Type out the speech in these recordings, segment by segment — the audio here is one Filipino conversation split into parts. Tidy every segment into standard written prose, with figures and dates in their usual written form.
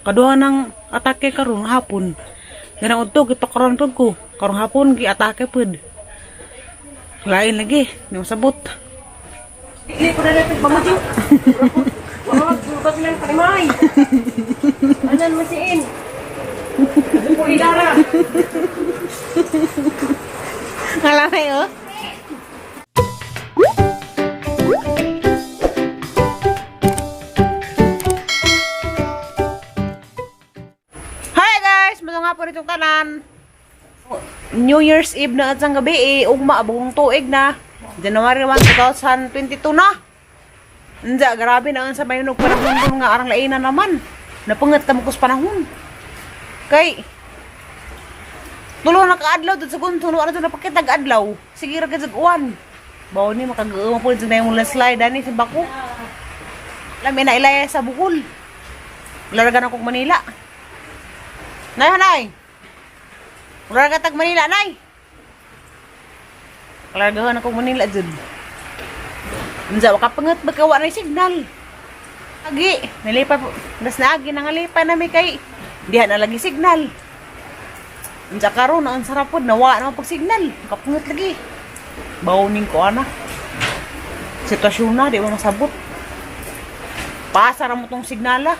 Kaduha ng atake karon hapon. Ganang udto gipakaron pud ko. Karong hapon gi atake pud. Lain lagi, di masabot. Hindi ko na natin pamudyo. Wala, gulbat lang parimay. Anan masiin. Ano po idara? Ngalamay oh. Hi guys, mga nga po ritong tanan. New Year's Eve na at sang gabi ugma abong tuig na. January 1, 2022 na. Nja, grabe na ang sa mayunog panahon nga arang laina naman. Napungat ka mukos panahon. Kay tulo na kaadlaw dito sa gunto, ano ito napakitag adlaw. Sige ra gid uwan. Bawo ni makagawa po dito na yung slide ani sa bako. Lami na ilaya sa bukol. Laragan ako Manila. Nay hanay. Laragan tag Manila nay. Laragan ako Manila jud. Unsa makapangat bakawa na signal. Agi, nalipay po. Das na agi nangalipay na may kay diha na lagi signal. Unsa karon ang sarap pod nawa na pag signal. Kapangat lagi. Bawning ko ana. Sitwasyon na di mo masabot. Pasara mo tong signala.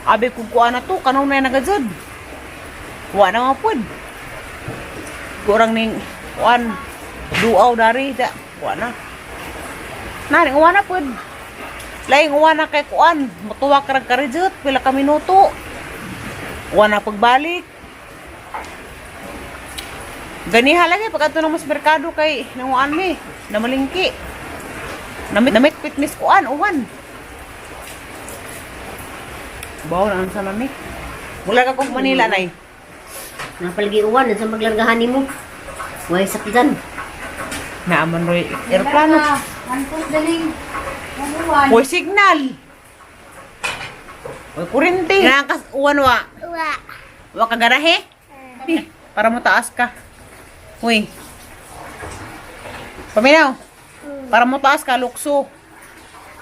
Abi kung kuha na to, kanaw na nagadzod. Wa na nga pod. Kurang ning kuan duaw dari da. Wa na. Naring uwan na pod. Laing uwan na kay kuan. Matuwa karag karejut. Pila ka minuto. Uwan na pagbalik. Ganiha lagi pag ato ng mas merkado kay nanguan mi. Namalingki. Namit pitmis kuan. Uwan. Bawa na ang sana mi. Mula ka kong Manila nay. Napalagi uwan sa maglargahan mo. Way sakyan. Naaman roy aeroplano. Antos daling. Uy signal. Uy kurente. Nangkas uwan wa. Wa ka garahe? Para mo taas ka. Uy. Paminaw. Para mo taas ka lukso.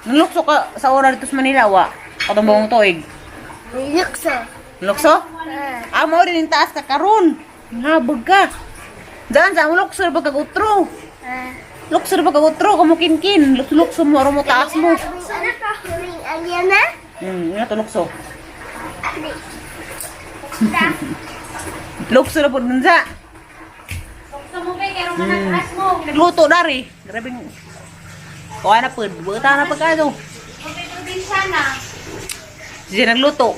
Nalukso ka sa oras dito sa Manila wa. Katumbong tuig. Lukso. Lukso? Ah, mo rin yung taas ka karon. Ngabag ka. Diyan sa mo lukso ba kagutro? Lukso ba kagutro kamo kinkin. Lukso mo aro mo taas mo. Anak ka, huling Aliana? Nga to lukso. Lukso na po dun sa. Sa mo kay kay man class mo. Nagluto dari. Grabe. Kuha na po. Buta na pagkado. Kompleto din sana. Siya nagluto.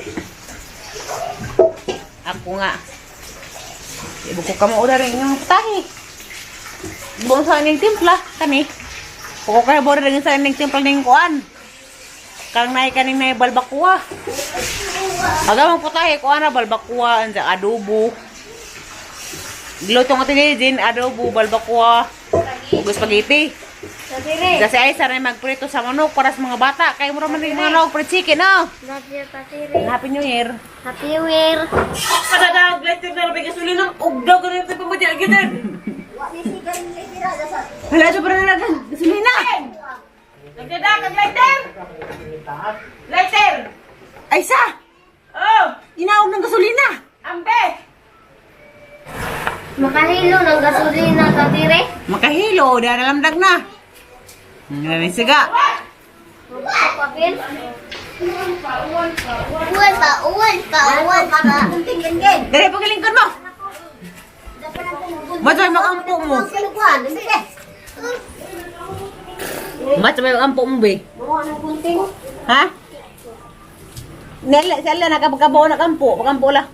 Ako nga. Ibu ko kamo dari ng tahi. Buong sa aning timpla. Kani. Kung kaya bora rin sa aning timpla ng kuan. Kang naik kaning na balbakwa. Agamang putahe kuan na balbakwa. Ansa adobo. Giluto nga din adobo, balbakwa. Ug spaghetti. Kasi ay sana magprito sa manok para sa mga bata. Kaya mo naman yung mga manok for chicken, no? Happy New Year. Happy Year. Padadawag letter na rabay gasolina. Ugdaw ka rin sa pamadya gitan. Wala siya para nalagan. Gasolina! Nagdadakag letter. Letter. Ay sa! Oh, Inaog ng gasolina! ambe. Makahilo ng gasolina sa tire. Makahilo, di nalamdag na. Ngayon siga. Papel. Uwan pa. Dari pagalingkod mo. Matay makampo mo. Matay makampo mo, be. Ha? Nela, sala nakapagkabaw na kampo. Pakampo la.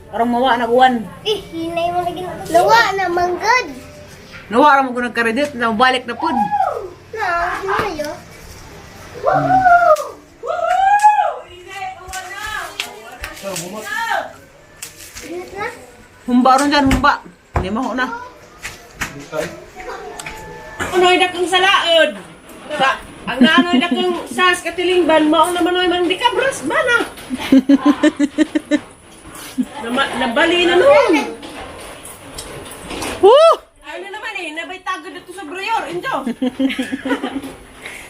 Parang mawa naguwan. Hinay mo lagi. Lawa na manggod. Nawa mo ko nagkaredit na balik na pud. Mayo. Humba ron dyan, humba. Hindi mo na. Anoy dakong salaod. Ang naanoy dakong sas katilingban mao naman oy man di ka bras bana. Nabali na nun. Woo! Ano naman nabay tago dito sa Broyor, injo.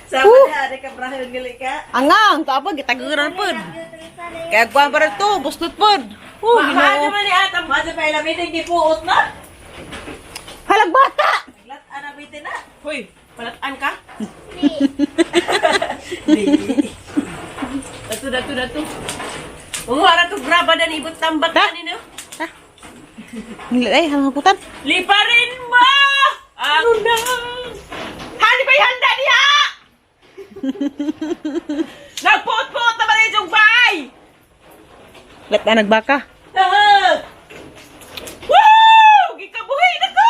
Sama na, ada ka brahil gali ka. Angang, tapos gitaguran pud. Sa Kaya kuha pa rin to, bustot pod. Mahal Ginoo. naman ni Atam. Masa pa ilamitin di puot na. Halag bata! Naglat anabitin na. Hoy, palatan ka? Dato. Umuha to graba dan ibut tambak Ha? kanina. Ha? Ay, hangaputan. Liparin mo! Ano na? Hani ba'y handa niya? Nagpuot-puot na ba rin yung bay? Lat na nagbaka. Woo! Gikabuhay na ko!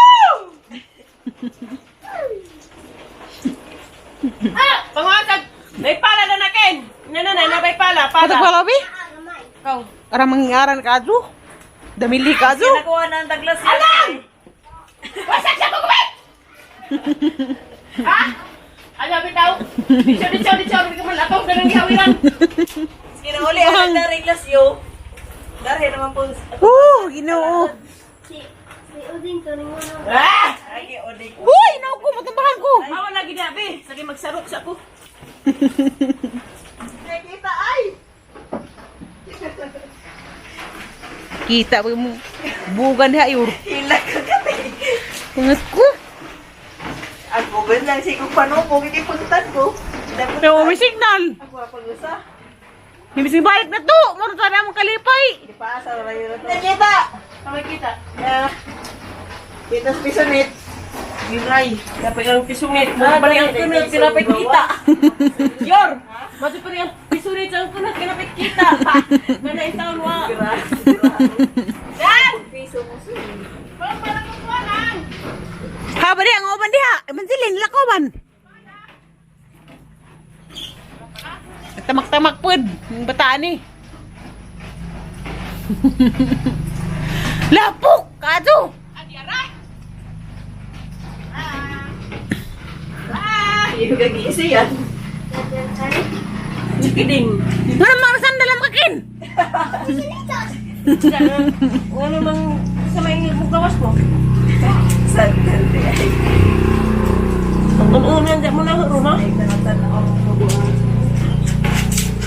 Pangwasag! May pala na nakin! Nananay na may pala, Patag pala. pala, Bi? Ikaw. Para mangingaran ka, Adro. Damili ka, Adro. Nakuha na ang Douglas. Alam! Wasak siya mo kumit! Ha? Ano bitaw? Dicho, hindi ka man atong ganang gihawiran. Kinahuli ang nagdaring lasyo. Darhe naman po. Ginoo. Si Udin to ning ano. Ah! Ay, odik. Uy, naku, matambahan ko. Mawa lagi na, be. Sige, magsarok sa ako. Nakita, ay! Kita ba mo? Bugan ha, yur. Hilag ka kami. Pangat ko. Ang bugan lang sigong panupong, hindi puntan ko. Pero may signal. Ako pag-usa. Hindi si balik na to. Maro tayo mo kalipay. Hindi pa, sa rayo na to. Nakita! Nakita. Kita sa pisonit. Giray. Dapat ang pisonit. Balik ang kunot, kinapit kita. Yor! Mati pa rin ang pisonit ang kunot, kinapit kita. Gana isang wa. Dan! Piso mo siya. Parang kukuhanan. Ha, ba di ang oban diha? Mansilin, lakoban. Tamak-tamak pod. Yung bataan eh. Lapok! Kaso! Yung gagisi yan. Chikiding. Ano mga sandalam kakin? Ano mang sa may mugawas mo? Sandal di ay. Ang nandiyan mo lang rumah.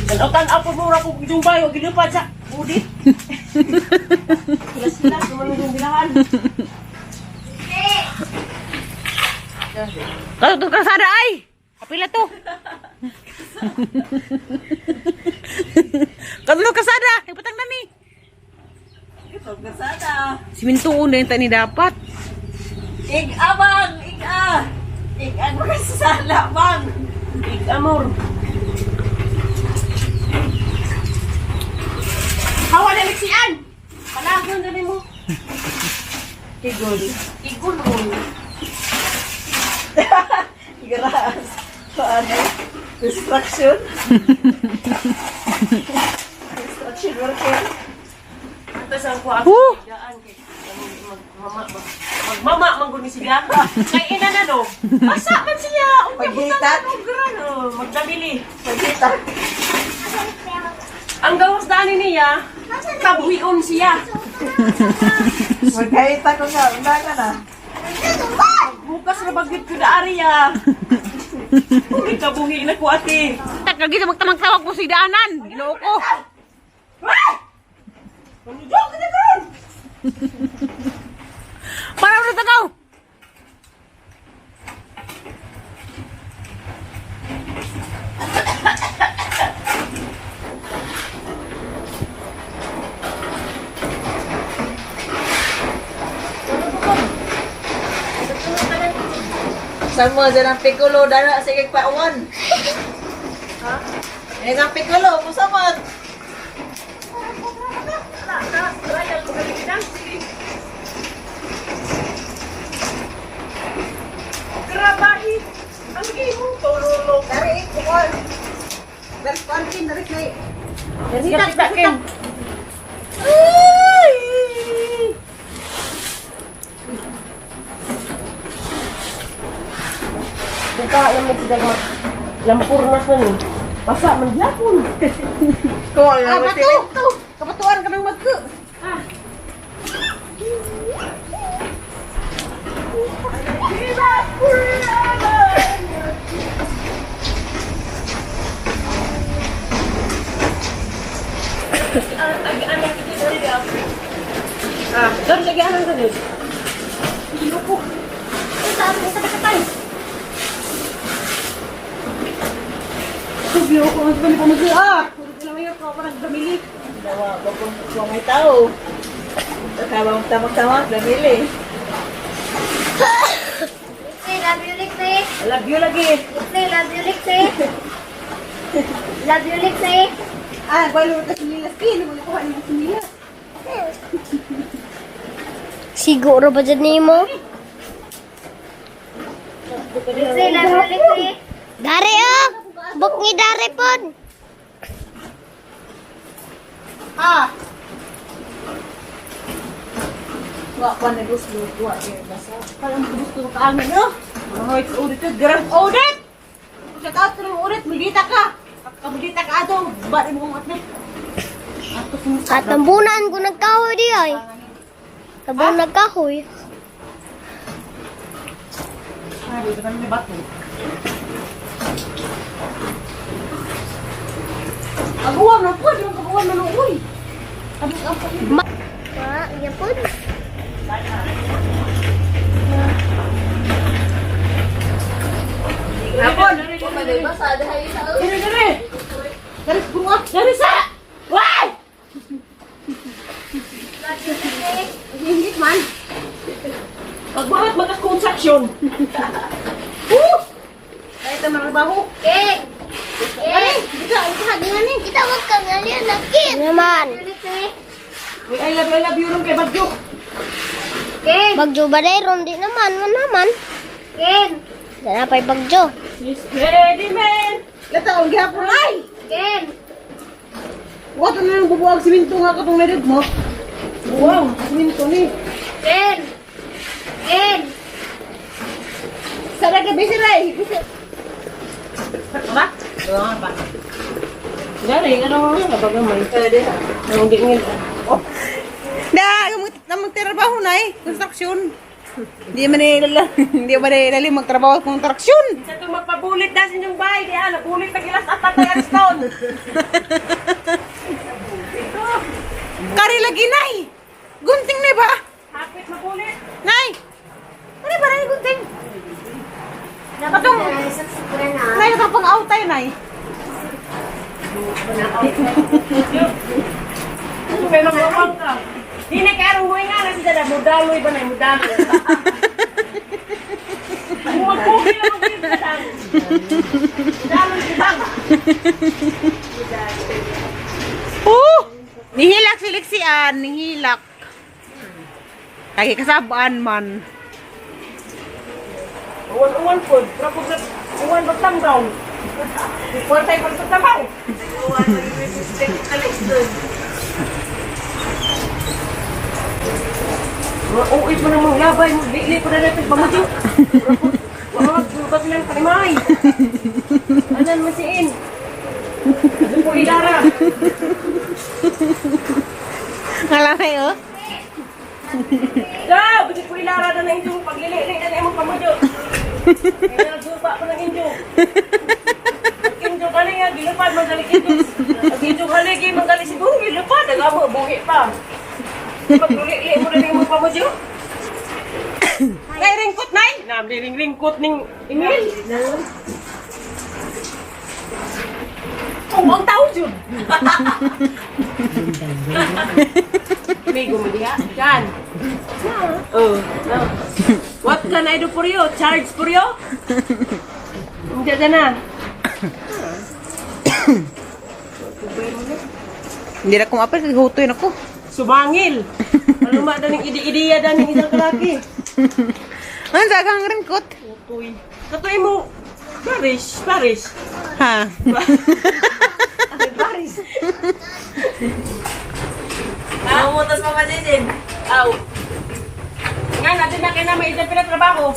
Tanaw po mura po yung bayo, ginupad sa budit. Sila naman yung bilahan. Kalau to kasada ay. Kapila to. Kalau to kasada, ipatang na ni. Ito, kasada. Siminto una yung tani dapat. Ig-abang, ig-a. Ig-a, makasasala, bang. Ig-amor. Hawa na liksian. Palagon na rin mo. Igul. Igul mo. Grass. Paano? Distraction. Distraction worker. Antas ang kuha. Daan kay magmama ba? Magmama mangguni siya. Kay ina na no. Asa man siya? Paghitat. Magdamili. Paghitat. Ang gawas daan niya, kabuhion siya. Magkahita ko nga, wala ka na. Bukas na bagit ko na ariya. Hindi kabuhi na ko ate. Tak lagi sa magtamang-tawag mo si daanan. Ginoo ko. Manudok ka na doon! Para ulit tagaw. Sama dyan ang pikulo, dara sa ikagpauan. Ha? Yan ang pikulo, musamot. Grabahi. Ang gimo, tulolo. Dari, ikul. Dari, kuantin, dari, kay. Dari, takin. Ay! Buka naman si Dagmar. Lampurnas na ni. Basa man yapon. Kuha nga mo Bato. Kapatuan ka ng magko. Anak kita dari dia. Doon lagi anak ka doon. Ako. Sa patay. Sabi ako, mas bali pa Puro lang yung ako nagdamili. Dawa, kung may tao. Tatawang tamang-tamang, damili. Lexi, love you, Lexi. I love you lagi. Lexi, love you, Lexi. Love you, Lexi. Balo mo kasi nila skin. Ano mo nakuha nila sa nila? Siguro ba dyan ni mo? Lexi, love you, Lexi. Dari oh! Buk ni dari pun. Wak pa na gusto. Wak yung basa. Parang gusto ka amin, no? Ay, ulit yun. Garang ulit! Shout out to ng ulit. Magita ka. Magita ka ato. Bari mo kong atlet. At tambunan ko nagkahoy di ay. Tabon nagkahoy. Ay, dito kami may bato. Aguwan na po. Di mo kaguwan na nung uy. Ma, iya pun. Hapon! Dere, dere! Dere, bunga! Dere sa! Why? Hingit man. Pagbahat magka-construction. Kahit na marabaho. Kek. Ay, kita, ikahat nga ni. Kita wag kang alien nakit. Naman. Uy, I love you rin kay Bagyo. Ken. Bagjo ba day rondi naman, man naman. Ken. Dana pa'y bagjo. She's ready, man. Lata, ang gihapon ay! Ken. Wato na yung bubuwag siminto nga katong narid mo. Wow, siminto ni. Ken. Ken. Sada ka busy ray. Apa? Oo nga pa. Dari, ano nga ba gamay? Pwede ha. Ang dingin. Oh. Da, magtrabaho na eh. Construction. Hindi man nila magtrabaho sa construction. Isa itong magpabulit na sa inyong bahay. Di ala, bulit na gilas at tatay stone. Kari lagi, nay. Gunting na ba? Hapit mabulit. Nay. Ano ba na gunting? Patong. Nay, kapag out tayo, nay. May magpapang ka. Di na karong mo nga na siya na mudaloy ba na mudaloy. Ang magpugi lang ang pintasan. Mudaloy ibang. Nihilak si Lexian, nihilak. Kaya kasabaan man. Uwan food. Uwan magtamdaw. Uwan tayo pagtatabaw. Uwan tayo uwi mo namang labay mo. Li pa na natin pamudyo. Wag, ba't lang kalimay. Anan masiin. Ano po ilara? Ngalamay, oh. Daw! Ba't po ilara na na inyong paglili na na imong pamudyo. Kaya nagsupa ko ng inyo. Inyo kali nga, gilupad magaling inyo. Pag inyo kali, magaling siguro gilupad. Nagamo, buhi pa. Paguli mo rin yung pamudyo. Nay, ringkot, nay! Nabi ringkot ning Emil. Oh, ang tao dyan! May gumaliha. Diyan. Oh. What can I do for you? Charge for you? Hindi ka na. Hindi na kumapal, hutoy na ko. Sumangil. Maluma na ng idi-idiya na ng isang kalaki. Ano sa kang ringkot? Katuy. Katuy mo. Paris. Ha? Paris. Naumutas pa ba din? Aw. Nga, natin na kayo na may isang pinatrabaho.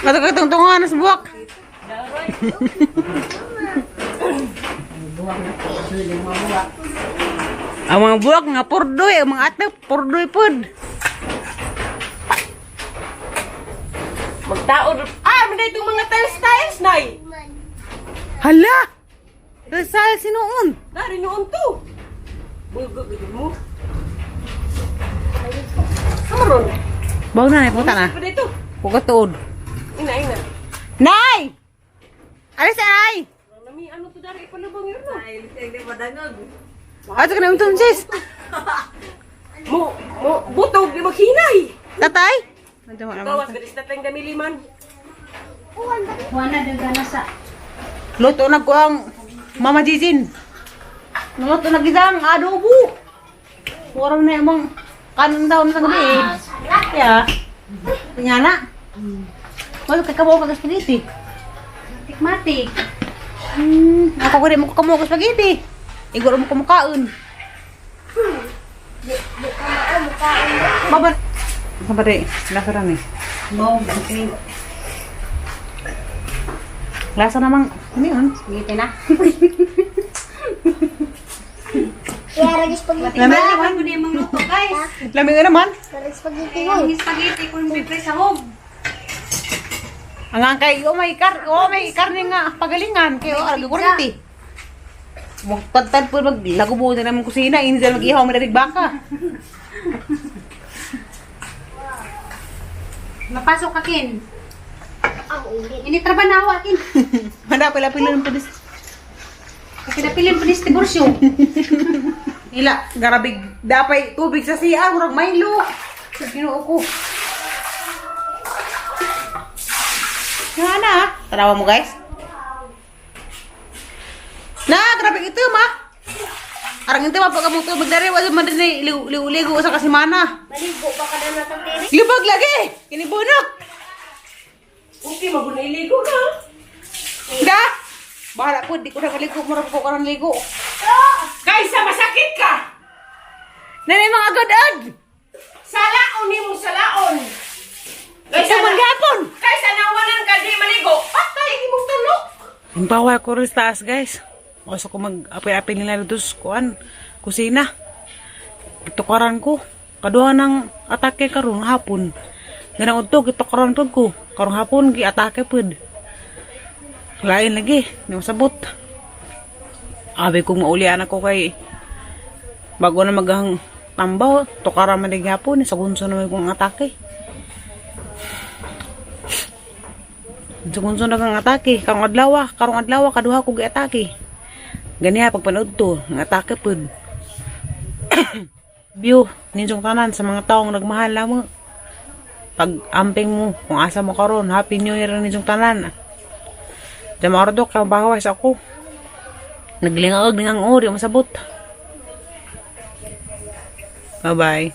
Katong-tungan na sa buwak. Ang mga buwak nga purdoy, ang mga atap purdoy pud. Magtaod. Manda itong mga tiles, nay. Hala! Resal sinuon. Dari noon to. Bugog mo. Samaron. Bawa na, puta na. Pada itu. Pugatuod. Ina. Nay! Alis ay! Nami ano to dari palabang yun. Ay, hindi madangog. Ato ka na yung sis. Mo butog di maghinay. Tatay? Nandiyan mo naman. Gawas gadis tatang gamiliman. Luto na ko ang Mama Jijin. Luto na gisang adobo. Warang na yung kanon daw na gabi eh. Kaya, tingnan na. Wala ka kabaw ka spaghetti. Matik. Ako ko rin mo kamo ka spaghetti. Iguro mo kumukaon. Baba. Baba rin. Lasaran eh. Lasa namang, ano yun? Spaghetti na. Kaya ragi spaghetti. Lamig naman. Ano yung mga luto, guys? Lamig na naman. Ragi spaghetti Yung mo. spaghetti kung pipre sa hog. Ang nga kay, may karne nga, pagalingan. Kaya, kurente. Magtad po, maglagubo na naman kusina. Hindi na mag-ihaw, madarig baka. Mapasok ka, Ken. Ang init. Initraban na ako, Ken. Handa pala pila ng padis. Pinapilin pa ni diborsyo. Ila, garabig, dapay tubig sa siya, murag Milo. Sa ginoo ko. Nga na, tanawa mo guys. Na, grabe ito ma. Arang ito ma, pagka mong tubig dari, wala man din ligo sa kasimana. Maligo pa ka na natang tiri. Libag lagi, kinibunok. Okay, maguniligo na. Da, bahala po, di ko na kaligo, murag ko karang ligo. Kaysa masakit ka. Nanay mga agad-ad. Salaon ni mo salaon. Ito man gapon. Kaysa nawanan ka di maligo. Patay imong tulog. Ang bawa ko rin sa taas, guys. Gusto ko mag-apil-apil nila dito sa kusina. Itukaran ko. Kaduha ng atake karon hapon. Ganang udto, itukaran po ko. Karong hapon, gi-atake po. Lain lagi, hindi masabot. Abi kong maulian ako kay bago na maghang tambaw, tukaran man lagi hapon. Sa gunso na may kong atake. Sugunso na kang atake, karong adlaw, kaduha ko gi-atake. Ganiya pag panood to, ng atake pud. View, ninsong tanan sa mga taong nagmahal mo. Pag amping mo, kung asa mo karon, happy new year ninsong tanan. Jamardo ka bawas ako. Naglingag ningang ori masabot. Bye-bye.